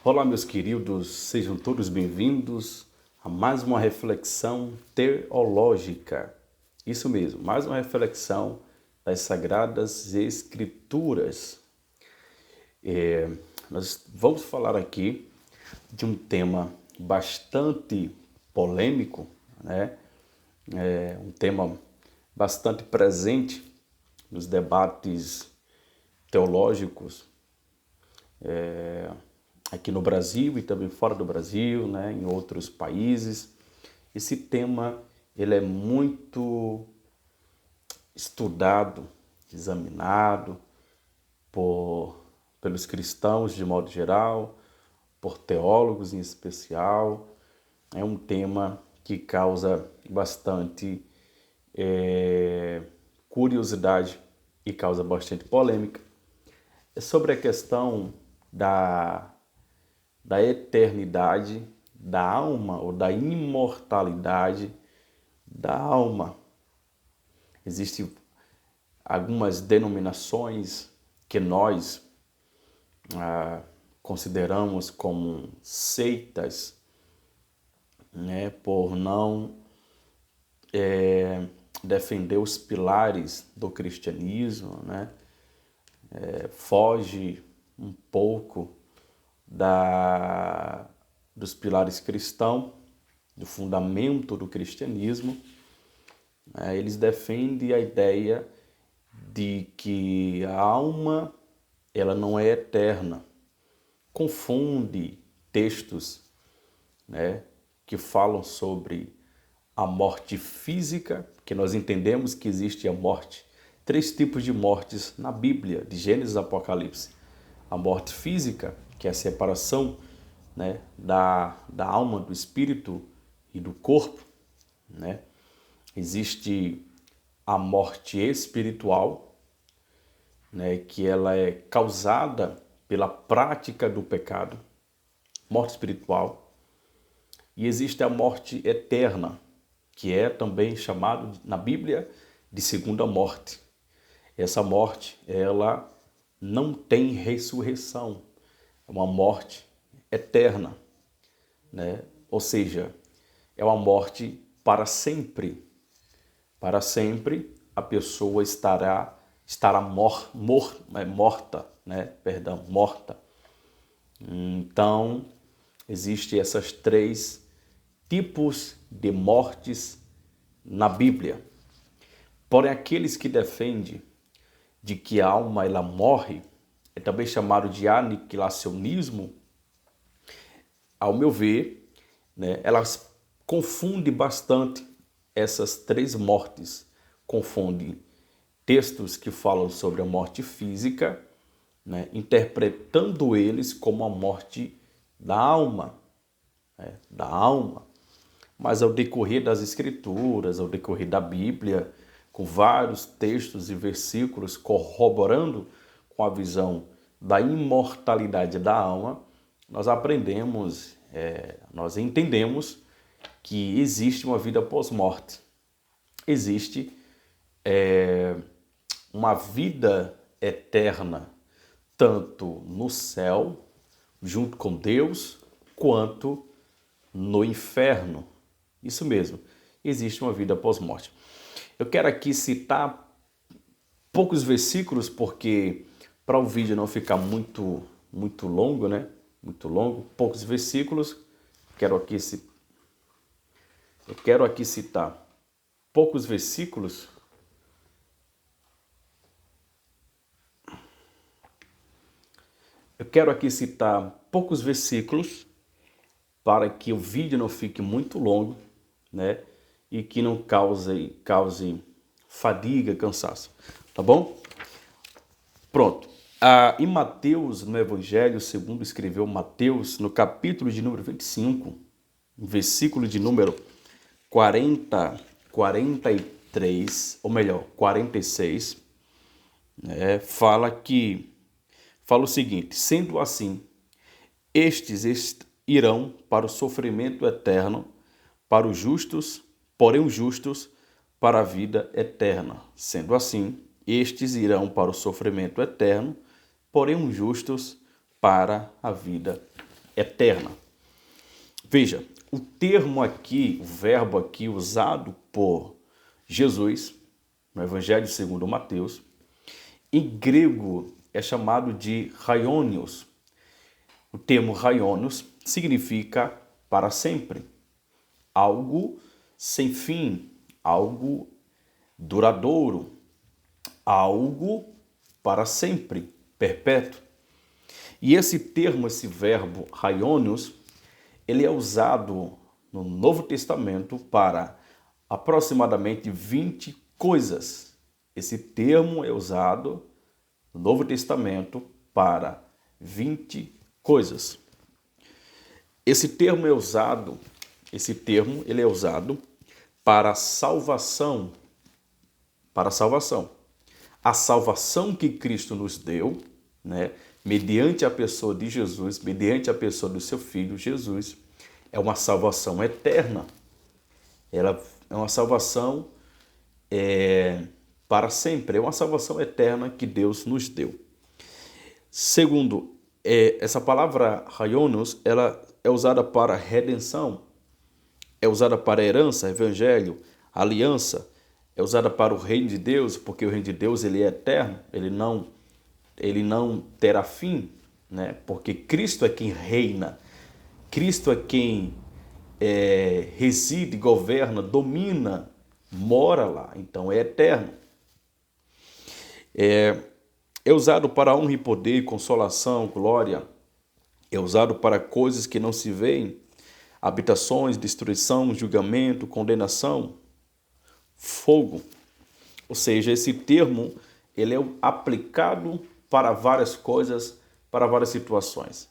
Olá, meus queridos, sejam todos bem-vindos a mais uma reflexão teológica. Isso mesmo, mais uma reflexão das Sagradas Escrituras. Nós vamos falar aqui de um tema bastante polêmico, né? Um tema bastante presente nos debates teológicos aqui no Brasil e também fora do Brasil, né, em outros países. Esse tema ele é muito estudado, examinado pelos cristãos de modo geral, por teólogos em especial. É um tema que causa bastante curiosidade e causa bastante polêmica. É sobre a questão da eternidade da alma ou da imortalidade da alma. Existem algumas denominações que nós consideramos como seitas, né, por não defender os pilares do cristianismo, né, foge um pouco dos pilares cristãos, do fundamento do cristianismo. Eles defendem a ideia de que a alma ela não é eterna. Confunde textos, né, que falam sobre a morte física, que nós entendemos que existe a morte, 3 tipos de mortes na Bíblia, de Gênesis a Apocalipse. A morte física, que é a separação, né, da alma, do espírito e do corpo, né? Existe a morte espiritual, né, que ela é causada pela prática do pecado, morte espiritual. E existe a morte eterna, que é também chamado na Bíblia de segunda morte. Essa morte, ela não tem ressurreição. É uma morte eterna, né? Ou seja, é uma morte para sempre. Para sempre a pessoa estará morta, né? Perdão, morta. Então, existem esses 3 tipos de mortes na Bíblia. Porém, aqueles que defendem de que a alma ela morre, é também chamado de aniquilacionismo, ao meu ver, né, elas confundem bastante essas 3 mortes. Confundem textos que falam sobre a morte física, né, interpretando eles como a morte da alma, né, da alma. Mas ao decorrer das Escrituras, ao decorrer da Bíblia, com vários textos e versículos corroborando com a visão da imortalidade da alma, nós aprendemos, nós entendemos que existe uma vida pós-morte. Existe uma vida eterna, tanto no céu, junto com Deus, quanto no inferno. Isso mesmo, existe uma vida pós-morte. Eu quero aqui citar poucos versículos, porque para o vídeo não ficar muito longo, né? Muito longo, poucos versículos. Eu quero aqui citar poucos versículos. Eu quero aqui citar poucos versículos para que o vídeo não fique muito longo, né? E que não cause fadiga, cansaço, tá bom? Pronto. Em Mateus, no Evangelho segundo escreveu Mateus, no capítulo de número 25, versículo de número 40, 43, ou melhor, 46, fala o seguinte: sendo assim, estes irão para o sofrimento eterno, para os justos, porém os justos para a vida eterna. Sendo assim, estes irão para o sofrimento eterno, porém os justos para a vida eterna. Veja, o termo aqui, o verbo aqui usado por Jesus, no Evangelho segundo Mateus, em grego é chamado de raionios. O termo raionios significa para sempre, algo sem fim, algo duradouro, algo para sempre, perpétuo. E esse termo, esse verbo raionios, ele é usado no Novo Testamento para aproximadamente 20 coisas. Esse termo é usado no Novo Testamento para 20 coisas. Esse termo ele é usado para salvação, para salvação. A salvação que Cristo nos deu, né, mediante a pessoa de Jesus, mediante a pessoa do seu Filho Jesus, é uma salvação eterna. Ela é uma salvação para sempre, é uma salvação eterna que Deus nos deu. Segundo, essa palavra raionios, ela é usada para redenção, é usada para herança, evangelho, aliança, é usada para o reino de Deus, porque o reino de Deus ele é eterno, ele não terá fim, né? Porque Cristo é quem reina, Cristo é quem reside, governa, domina, mora lá, então é eterno. É usado para honra e poder, consolação, glória, é usado para coisas que não se veem, habitações, destruição, julgamento, condenação, fogo. Ou seja, esse termo ele é aplicado para várias coisas, para várias situações.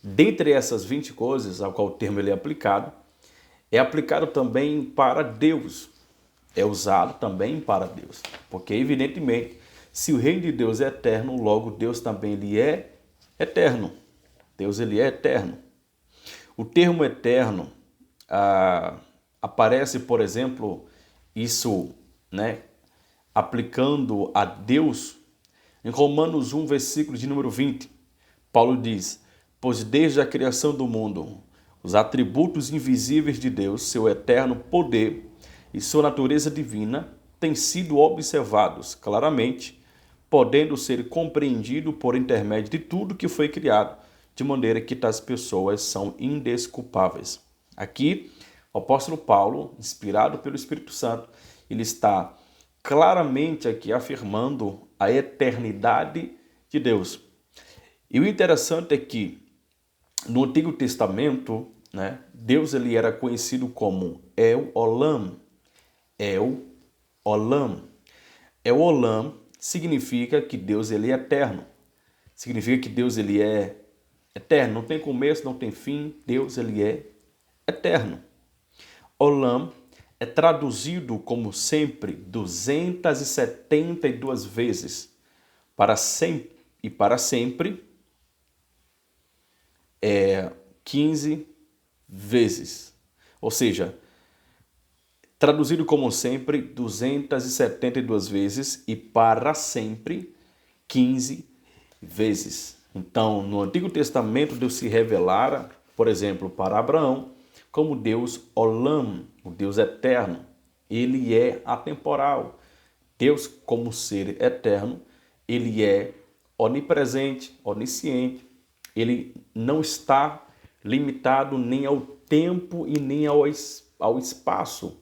Dentre essas 20 coisas ao qual o termo ele é aplicado também para Deus. É usado também para Deus. Porque, evidentemente, se o reino de Deus é eterno, logo Deus também ele é eterno. Deus ele é eterno. O termo eterno aparece, por exemplo, isso, né, aplicando a Deus em Romanos 1, versículo de número 20. Paulo diz: pois desde a criação do mundo, os atributos invisíveis de Deus, seu eterno poder e sua natureza divina, têm sido observados claramente, podendo ser compreendido por intermédio de tudo que foi criado, de maneira que tais pessoas são indesculpáveis. Aqui, o apóstolo Paulo, inspirado pelo Espírito Santo, ele está claramente aqui afirmando a eternidade de Deus. E o interessante é que no Antigo Testamento, né, Deus ele era conhecido como El Olam. El Olam. El Olam significa que Deus ele é eterno. Significa que Deus ele é eterno. Não tem começo, não tem fim. Deus ele é eterno. Olam é traduzido como sempre 272 vezes. Para sempre e para sempre 15 vezes. Ou seja, traduzido como sempre 272 vezes e para sempre 15 vezes. Então, no Antigo Testamento, Deus se revelara, por exemplo, para Abraão, como Deus Olam, o Deus eterno. Ele é atemporal. Deus, como ser eterno, ele é onipresente, onisciente. Ele não está limitado nem ao tempo e nem ao espaço.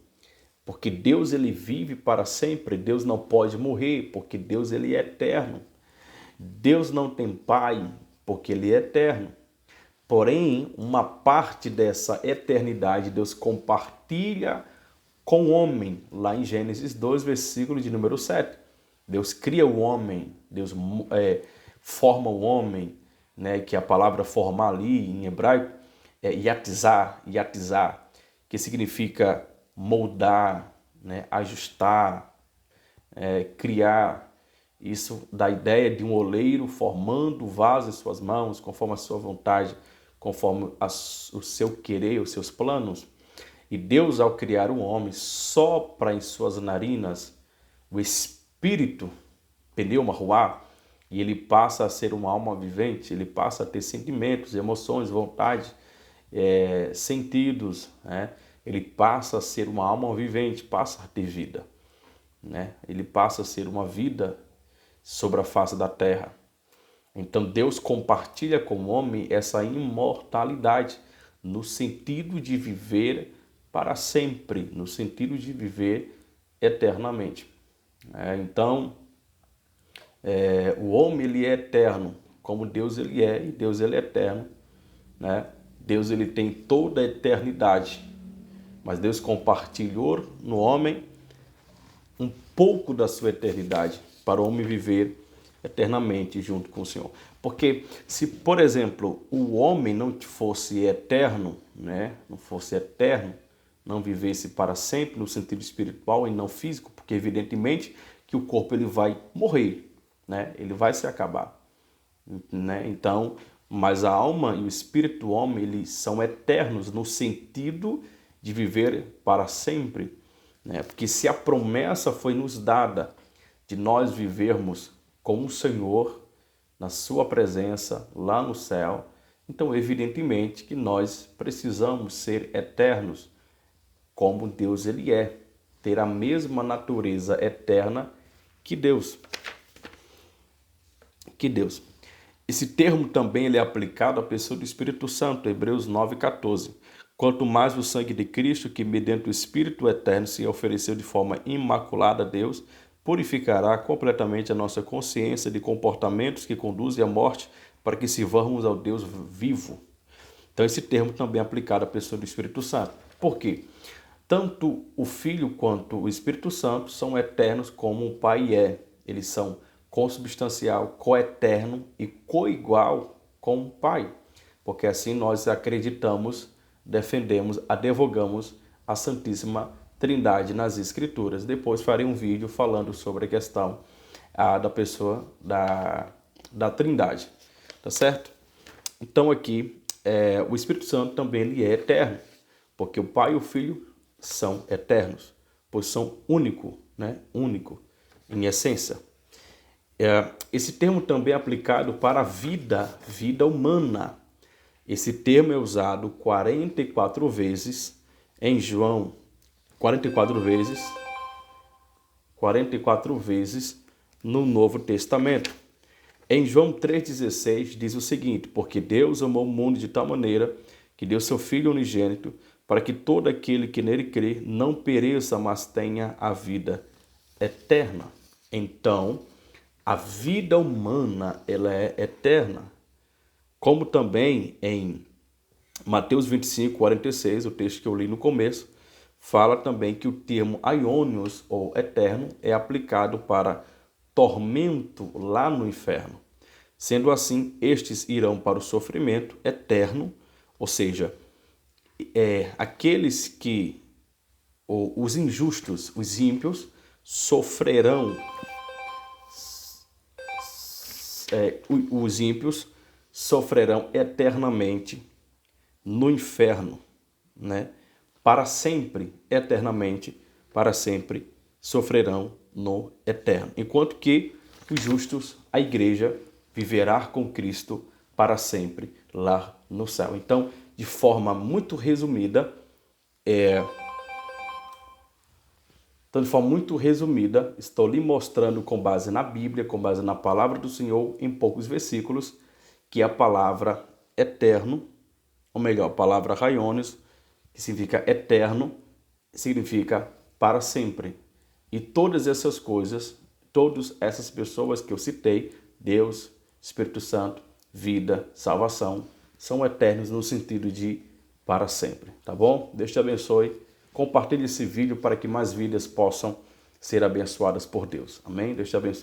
Porque Deus ele vive para sempre, Deus não pode morrer, porque Deus ele é eterno. Deus não tem pai, porque ele é eterno. Porém, uma parte dessa eternidade Deus compartilha com o homem, lá em Gênesis 2, versículo de número 7. Deus cria o homem, Deus forma o homem, né, que a palavra formar ali em hebraico é yatizar, que significa moldar, né, ajustar, criar. Isso dá a ideia de um oleiro formando o vaso em suas mãos, conforme a sua vontade, conforme o seu querer, os seus planos. E Deus, ao criar o homem, sopra em suas narinas o espírito, pneuma, ruá, e ele passa a ser uma alma vivente, ele passa a ter sentimentos, emoções, vontades, sentidos, né? Ele passa a ser uma alma vivente, passa a ter vida, né? Ele passa a ser uma vida sobre a face da terra. Então Deus compartilha com o homem essa imortalidade, no sentido de viver para sempre, no sentido de viver eternamente. Então, o homem ele é eterno, como Deus ele é, e Deus ele é eterno, né? Deus ele tem toda a eternidade, mas Deus compartilhou no homem um pouco da sua eternidade para o homem viver eternamente junto com o Senhor. Porque se, por exemplo, o homem não fosse eterno, né? Não fosse eterno, não vivesse para sempre no sentido espiritual e não físico, porque evidentemente que o corpo ele vai morrer, né? Ele vai se acabar, né? Então, mas a alma e o espírito do homem, eles são eternos no sentido de viver para sempre, né? Porque se a promessa foi nos dada de nós vivermos com o Senhor na sua presença lá no céu, então evidentemente que nós precisamos ser eternos como Deus ele é, ter a mesma natureza eterna que Deus. Esse termo também ele é aplicado à pessoa do Espírito Santo, Hebreus 9,14. Quanto mais o sangue de Cristo, que mediante o Espírito eterno se ofereceu de forma imaculada a Deus, purificará completamente a nossa consciência de comportamentos que conduzem à morte, para que sirvamos ao Deus vivo. Então esse termo também é aplicado à pessoa do Espírito Santo. Por quê? Tanto o Filho quanto o Espírito Santo são eternos como o Pai é. Eles são consubstancial, coeterno e coigual com o Pai. Porque assim nós acreditamos, defendemos, advogamos a Santíssima Trindade nas Escrituras. Depois farei um vídeo falando sobre a questão da pessoa da Trindade. Tá certo? Então aqui, o Espírito Santo também ele é eterno. Porque o Pai e o Filho são eternos, pois são único, né? Único em essência. Esse termo também é aplicado para a vida humana. Esse termo é usado 44 vezes em João, 44 vezes no Novo Testamento. Em João 3,16 diz o seguinte: porque Deus amou o mundo de tal maneira que deu seu Filho unigênito, para que todo aquele que nele crê não pereça, mas tenha a vida eterna. Então, a vida humana ela é eterna. Como também em Mateus 25:46, o texto que eu li no começo, fala também que o termo aionios, ou eterno, é aplicado para tormento lá no inferno. Sendo assim, estes irão para o sofrimento eterno, ou seja, aqueles que, os injustos, os ímpios, sofrerão, os ímpios sofrerão eternamente no inferno, né? Para sempre, eternamente, para sempre, sofrerão no eterno. Enquanto que os justos, a igreja, viverá com Cristo para sempre lá no céu. Então, de forma muito resumida, estou lhe mostrando com base na Bíblia, com base na palavra do Senhor, em poucos versículos, que a palavra eterno, ou melhor, a palavra raionios, que significa eterno, significa para sempre. E todas essas coisas, todas essas pessoas que eu citei, Deus, Espírito Santo, vida, salvação, são eternos no sentido de para sempre, tá bom? Deus te abençoe. Compartilhe esse vídeo para que mais vidas possam ser abençoadas por Deus. Amém? Deus te abençoe.